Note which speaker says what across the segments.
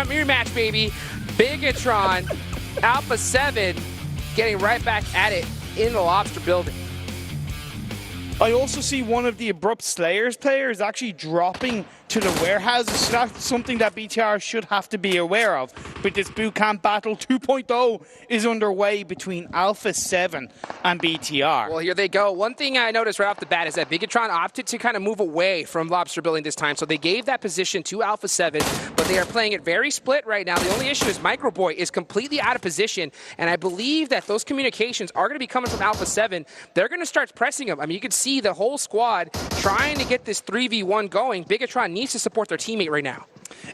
Speaker 1: rematch, baby. Bigetron, Alpha 7, getting right back at it in the Lobster building.
Speaker 2: I also see one of the Abrupt Slayers players actually dropping to the warehouses, so that's something that BTR should have to be aware of. But this bootcamp battle 2.0 is underway between Alpha 7 and BTR.
Speaker 1: Well, here they go. One thing I noticed right off the bat is that Bigetron opted to kind of move away from Lobster building this time, so they gave that position to Alpha 7, but they are playing it very split right now. The only issue is Microboy is completely out of position, and I believe that those communications are going to be coming from Alpha 7. They're going to start pressing him. I mean, you can see the whole squad trying to get this 3v1 going. Bigetron needs to support their teammate right now.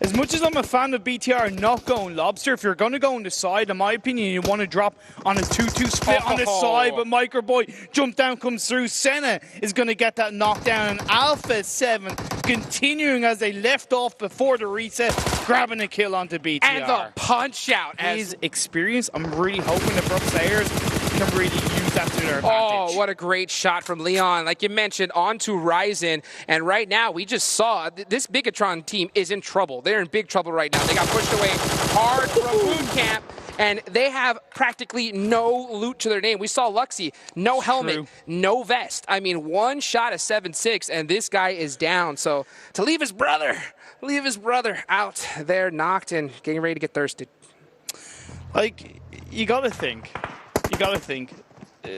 Speaker 2: As much as I'm a fan of BTR not going Lobster, if you're going to go on the side, in my opinion, you want to drop on a 2-2 split on the side, but Microboy jump down comes through. Senna is going to get that knockdown, and Alpha 7 continuing as they left off before the reset, grabbing a kill onto BTR.
Speaker 1: And the punch out.
Speaker 2: His experience, I'm really hoping the Abrupt Slayers can really use that to their advantage.
Speaker 1: Oh, what a great shot from Leon. Like you mentioned, onto Ryzen. And right now, we just saw this Bigetron team is in trouble. They're in big trouble right now. They got pushed away hard from boot camp, and they have practically no loot to their name. We saw Luxy, no helmet, no vest. I mean, one shot of 7-6, and this guy is down. So to leave his brother out there knocked and getting ready to get thirsted.
Speaker 2: Like, you got to think.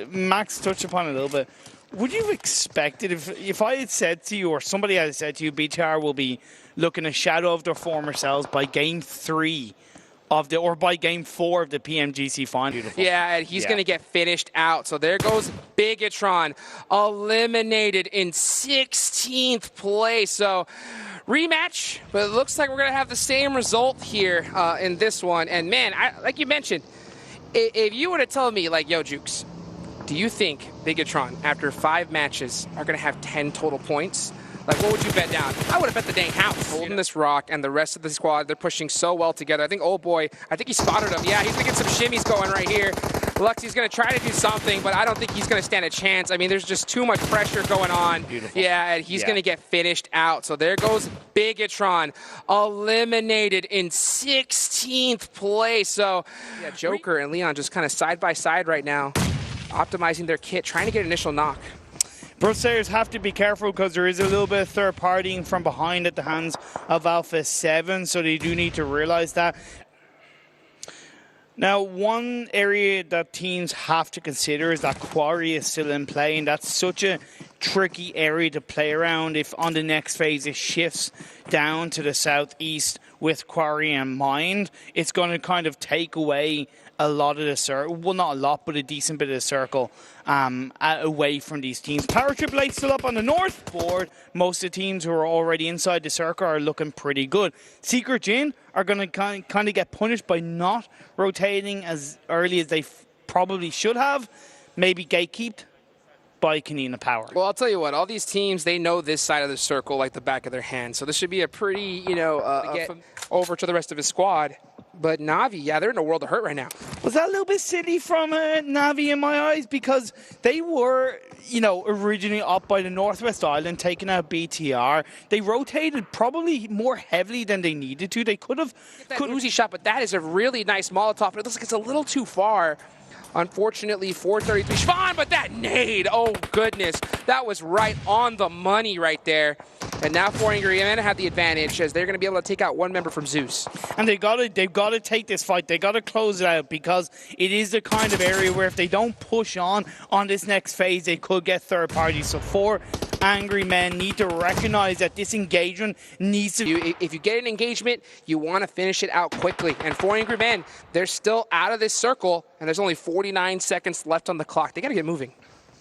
Speaker 2: Max touched upon it a little bit. Would you have expected if I had said to you, or somebody had said to you, BTR will be looking a shadow of their former selves by game 3 or by game 4 of the Pmgc final? Beautiful.
Speaker 1: Yeah, and he's going to get finished out. So there goes Bigetron, eliminated in 16th place. So rematch, but it looks like we're going to have the same result here in this one. And man, like you mentioned, if you were to tell me, like, yo, Jukes, do you think Bigetron, after 5 matches, are going to have 10 total points? Like, what would you bet down? I would have bet the dang house. Holding this rock, and the rest of the squad, they're pushing so well together. I think old boy, he spotted him. Yeah, he's going to get some shimmies going right here. Luxy's going to try to do something, but I don't think he's going to stand a chance. I mean, there's just too much pressure going on.
Speaker 2: Beautiful.
Speaker 1: Yeah, and he's going to get finished out. So there goes Bigetron, eliminated in 16th place. So yeah, Joker and Leon just kind of side by side right now, optimizing their kit, trying to get an initial knock.
Speaker 2: Abrupt Slayers have to be careful because there is a little bit of third partying from behind at the hands of Alpha 7, so they do need to realize that. Now, one area that teams have to consider is that Quarry is still in play, and that's such a tricky area to play around if on the next phase it shifts down to the southeast with Quarry in mind. It's going to kind of take away a lot of the circle, well, not a lot, but a decent bit of the circle away from these teams. Power Triple Eight still up on the north board. Most of the teams who are already inside the circle are looking pretty good. Secret JIN are going to kind of get punished by not rotating as early as they probably should have. Maybe gatekeeped by Konina Power.
Speaker 1: Well, I'll tell you what, all these teams, they know this side of the circle like the back of their hand. So this should be a pretty, get over to the rest of his squad. But Navi, yeah, they're in a world of hurt right now.
Speaker 2: Was that a little bit silly from Navi in my eyes? Because they were, originally up by the Northwest Island, taking out BTR. They rotated probably more heavily than they needed to. They could have...
Speaker 1: That Uzi shot, but that is a really nice Molotov. It looks like it's a little too far. Unfortunately, 433 Schwan, but that nade, oh goodness, that was right on the money right there. And now 4 Angry Men have the advantage as they're going to be able to take out one member from Zeus.
Speaker 2: And they've got to take this fight. They got to close it out because it is the kind of area where if they don't push on this next phase, they could get third party. So 4 Angry Men need to recognize that this engagement needs to...
Speaker 1: If you get an engagement, you want to finish it out quickly. And 4 Angry Men, they're still out of this circle, and there's only 49 seconds left on the clock. They got to get moving.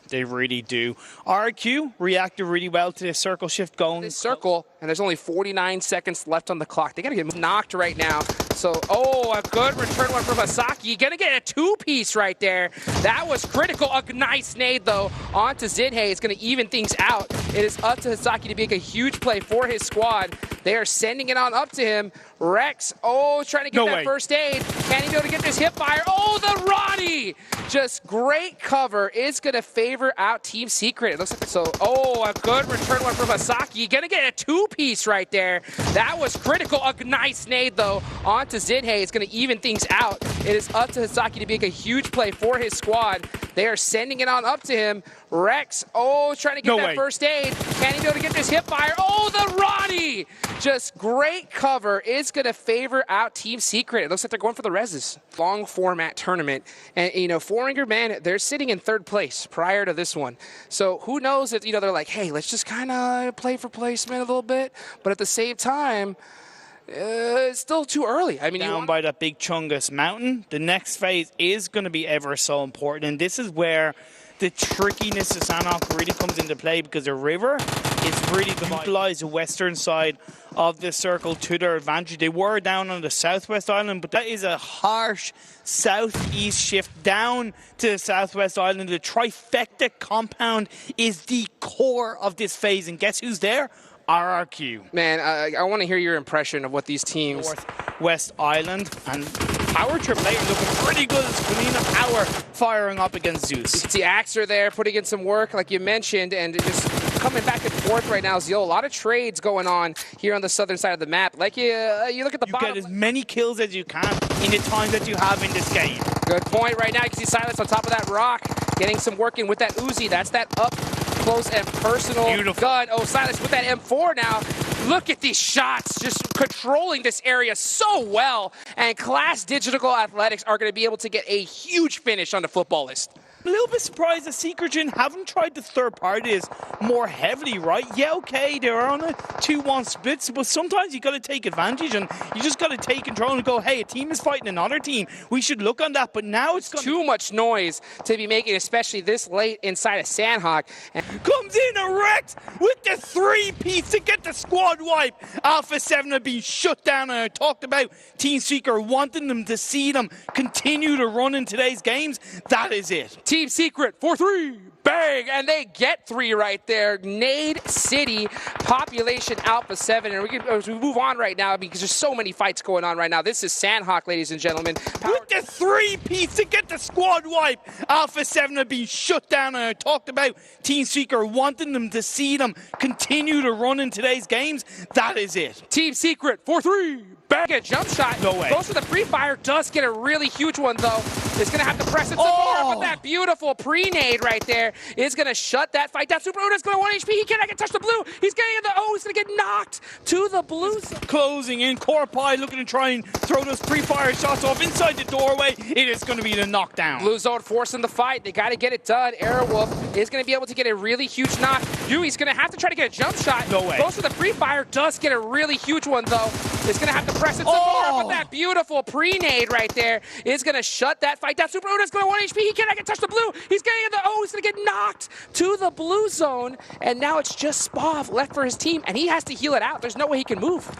Speaker 2: They really do. RRQ reacted really well to the circle shift going.
Speaker 1: This circle, and there's only 49 seconds left on the clock. They got to get knocked right now. So, a good return one from Asaki. Gonna get a 2-piece right there. That was critical. A nice nade, though, onto Zinhei. It's gonna even things out. It is up to Hisaki to make a huge play for his squad. They are sending it on up to him. Rex, trying to get that first aid. Can he be able to get this hip fire? Oh, the Ronnie! Just great cover is going to favor out Team Secret. It looks like so. Oh, a good return one from Hisaki. Going to get a two-piece right there. That was critical. A nice nade, though, onto Zinhei. It's going to even things out. It is up to Hisaki to make a huge play for his squad. They are sending it on up to him. Rex, trying to get that first aid. Can he be able to get this hip fire? Oh, the Ronnie! Just great cover is going to favor out Team Secret. It looks like they're going for the reses. Long format tournament. And, Foreigner, man, they're sitting in third place prior to this one. So who knows if, they're like, hey, let's just kind of play for placement a little bit. But at the same time, it's still too early. I mean,
Speaker 2: down by that big Chungus mountain, the next phase is going to be ever so important. And this is where the trickiness of Sanhok really comes into play, because the river is really going to utilize the western side of the circle to their advantage. They were down on the southwest island, but that is a harsh southeast shift down to the southwest island. The trifecta compound is the core of this phase, and guess who's there? RRQ.
Speaker 1: Man, I want to hear your impression of what these teams...
Speaker 2: Northwest Island and Power AAA are looking pretty good as Konina Power firing up against Zeus.
Speaker 1: You can see Axer there putting in some work, like you mentioned, and just coming back and forth right now. Zio, a lot of trades going on here on the southern side of the map. Like you look at the bottom.
Speaker 2: You get as many kills as you can in the time that you have in this game.
Speaker 1: Good point right now. You can see Silence on top of that rock, getting some work in with that Uzi. That's that up close and personal gun. Oh, Silence with that M4 now. Look at these shots, just controlling this area so well. And Klas Digital Athletics are going to be able to get a huge finish on the Futbolist.
Speaker 2: A little bit surprised that Secret JIN haven't tried the third parties more heavily, right? Yeah, okay, they're on a 2-1 splits, but sometimes you got to take advantage and you just got to take control and go, hey, a team is fighting another team. We should look on that, but now it's
Speaker 1: too much noise to be making, especially this late inside of Sanhok.
Speaker 2: And comes in a Rex with the 3-piece to get the squad wipe. Alpha 7 have been shut down, and I talked about Team Secret wanting them to see them continue to run in today's games. That is it.
Speaker 1: Team Secret for 3, bang, and they get 3 right there. Nade City, population Alpha 7, and as we move on right now, because there's so many fights going on right now. This is Sanhok, ladies and gentlemen.
Speaker 2: With the 3-piece to get the squad wipe. Alpha 7 have been shut down, and I talked about Team Secret wanting them to see them continue to run in today's games. That is it.
Speaker 1: Team Secret for 3, bang, a jump shot.
Speaker 2: No way.
Speaker 1: Goes for the free fire, does get a really huge one though. Is going to have to press it some more, but that beautiful pre-nade right there is going to shut that fight down. Super Uda's going to 1 HP. He cannot get touch the blue. He's getting in the he's going to get knocked to the blue.
Speaker 2: Closing in. Corpie looking to try and throw those pre-fire shots off inside the doorway. It is going to be the knockdown.
Speaker 1: Blue zone forcing the fight. They got to get it done. Aerowolf is going to be able to get a really huge knock. Yui's going to have to try to get a jump shot.
Speaker 2: No way.
Speaker 1: Goes for the free fire. Does get a really huge one though. Is going to have to press it some more, but that beautiful pre-nade right there is going to shut that fight down. Super Uda's going to 1 HP. He cannot get touch the blue. He's getting in the he's going to get knocked to the blue zone, and now it's just Spav left for his team, and he has to heal it out. There's no way he can move.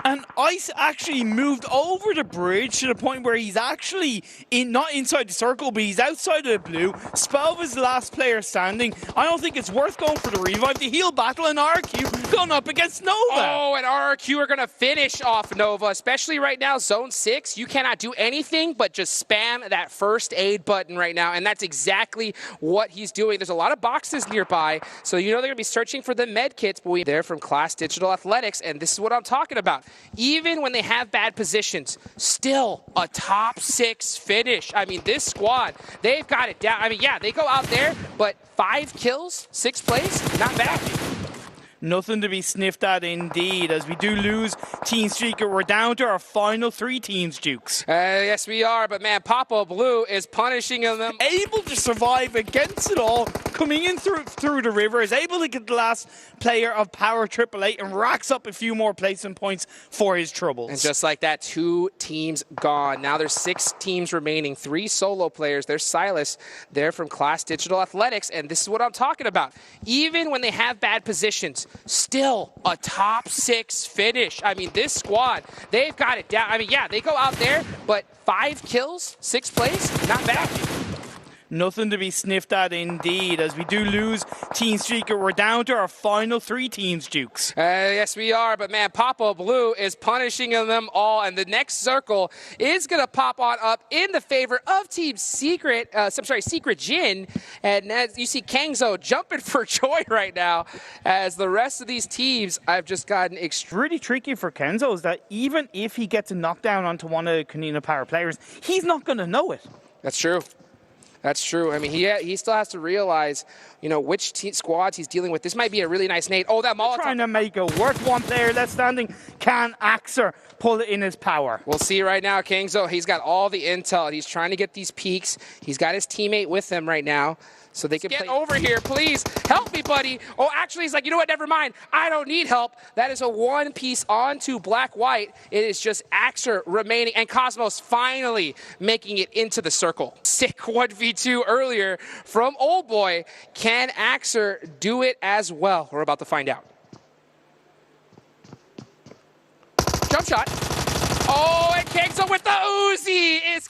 Speaker 2: And Ice actually moved over the bridge to the point where he's actually not inside the circle, but he's outside of the blue. Spelv is the last player standing. I don't think it's worth going for the revive. The heal battle and RRQ going up against Nova.
Speaker 1: Oh, and RRQ are going to finish off Nova, especially right now, Zone 6. You cannot do anything but just spam that first aid button right now, and that's exactly what he's doing. There's a lot of boxes nearby, so they're going to be searching for the med kits, but we're there from Klas Digital Athletics, and this is what I'm talking about. Even when they have bad positions, still a top 6 finish. I mean, this squad, they've got it down. I mean, yeah, they go out there, but 5 kills, 6th place, not bad.
Speaker 2: Nothing to be sniffed at indeed, as we do lose Team Secret. We're down to our final 3 teams, Dukes.
Speaker 1: Yes, we are, but man, Papa Blue is punishing them.
Speaker 2: Able to survive against it all, coming in through the river, is able to get the last player of Power AAA and racks up a few more placement points for his troubles.
Speaker 1: And just like that, 2 teams gone. Now there's 6 teams remaining, 3 solo players. There's Silas. They're from Klas Digital Athletics, and this is what I'm talking about. Even when they have bad positions, still a top 6 finish. I mean, this squad, they've got it down. I mean, yeah, they go out there, but 5 kills, 6th place, not bad.
Speaker 2: Nothing to be sniffed at indeed, as we do lose Team Streaker. We're down to our final 3 teams, Dukes.
Speaker 1: Yes, we are, but man, Papa Blue is punishing them all, and the next circle is going to pop on up in the favor of Team Secret, Secret JIN, and as you see Kangzo jumping for joy right now, as the rest of these teams I've just gotten
Speaker 2: Really tricky for Kenzo is that even if he gets a knockdown onto one of the Konina Power players, he's not going to know it.
Speaker 1: That's true. That's true. I mean, he still has to realize, you know, which squads he's dealing with. This might be a really nice nade. Oh, that Molotov.
Speaker 2: Trying to make it work. One player left standing. Can Axer pull it in his power?
Speaker 1: We'll see right now, Kangzo. He's got all the intel. He's trying to get these peaks. He's got his teammate with him right now, so they can get over here. Please help me, buddy. Oh, actually, he's like, you know what? Never mind. I don't need help. That is a one piece onto black-white. It is just Axer remaining, and Cosmos finally making it into the circle. Sick 1v2 earlier from Old Boy. Can Axer do it as well? We're about to find out. Jump shot. Oh, and Kangzo with the Uzi is